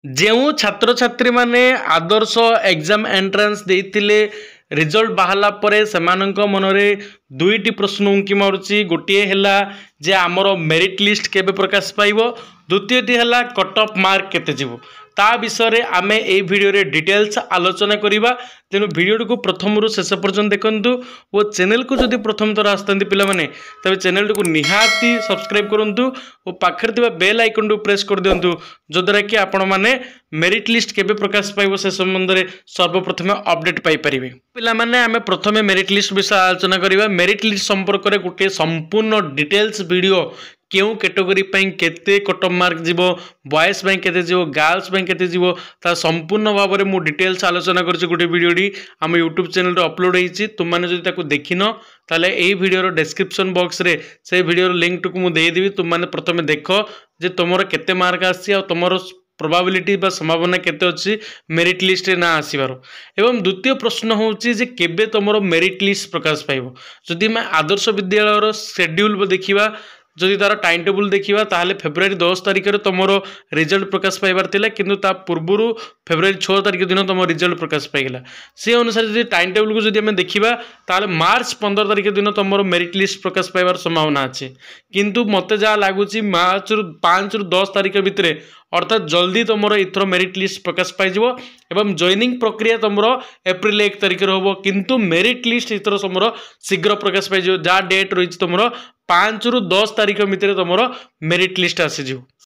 ଯେଉଁ ଛାତ୍ରଛାତ୍ରୀମାନେ ଆଦର୍ଶ exam entrance ଦେଇଥିଲେ ରିଜଲ୍ଟ ବାହାରିଲା ପରେ ସେମାନଙ୍କ ମନରେ ଦୁଇଟି ପ୍ରଶ୍ନ ଉଙ୍କି ମାରୁଛି। ଗୋଟିଏ ହେଲା ଯେ ଆମର ମେରିଟ୍ ଲିଷ୍ଟ କେବେ ପ୍ରକାଶ ପାଇବ, ଦ୍ୱିତୀୟଟି ହେଲା କଟ୍ ଅଫ୍ ମାର୍କ କେତେ ଯିବ। ତା ବିଷୟରେ ଆମେ এই ভিডিওরে ডিটেলস আলোচনা করিবা। তেণু ভিডিওটি প্রথমরু শেষ পর্যন্ত দেখন্তু ও চ্যানেলକୁ যদি প্রথম থর আসতান্তি পিলামানে তবে চ্যানেলটিକୁ নিহাতি সবস্ক্রাইব করন্তু ও পাখরে থিবা বেল আইকনটু প্রেস করে দিয়ন্তু যদ্ୱାରା কি ଆପଣ মানে মেরিট লিষ্ট কেবে প্রকাশ পাইব সে সম্বন্ধে সর্বপ্রথমে আপডেট পাই পারিবে। পিলামানে আমি প্রথমে মেরিট লিষ্ট বিষয় আলোচনা করিবা। মেরিট লিষ্ট সম্পর্কে গোटे संपूर्ण डिटेल्स वीडियो क्यों कैटेगरी केते कट ऑफ मार्क जीवो, बॉयज केते जीवो, गर्ल्स केते जीवो, ता संपूर्ण भाव में मु डिटेल्स आलोचना करछि। गोटे वीडियोटी आम यूट्यूब चैनल रे अपलोड होईछि। तुमने जदि ताको देखिन ताले एई वीडियोर डिस्क्रिप्शन बॉक्स रे से वीडियोर लिंक टुकु मु दे देबी। तुमने प्रथमे देखो जे तुमर केते मार्क आसी आ तुमर प्रोबाबिलिटी बा संभावना केते अछि मेरिट लिस्ट रे ना आसीबार। एवं द्वितीय प्रश्न होउछि जे केबे तुमर मेरिट लिस्ट प्रकाश पाइबो। जदि मैं आदर्श विद्यालय शेड्यूल देखिबा, जदि तार टाइम टेबुल देखा ताहले फेब्रुआरी 10 तारिख में तुम रिजल्ट प्रकाश पाइबार थिला, किंतु ता पूर्व फेब्रुआरी 6 तारिख दिन तुम रिजल्ट प्रकाश पाइला। से अनुसार जदि टाइम टेबुल को जदि आम देखा ताहले मार्च 15 तारिख दिन तुम मेरिट लिस्ट प्रकाश पाइबार संभावना अच्छे। किंतु मते जहाँ लगुच मार्च 5 ରୁ 10 तारिख भितर अर्थात जल्दी तुम इथर मेरिट लिस्ट प्रकाश पाइजिवो एवं जॉइनिंग प्रक्रिया तुम एप्रिल 1 तारिख हो। किंतु मेरिट लिस्ट इथर तुम शीघ्र प्रकाश पाइजिवो। जहाँ डेट रही तुम 5 ରୁ 10 तारिख भितर तुम मेरिट लिस्ट आसीजिवो।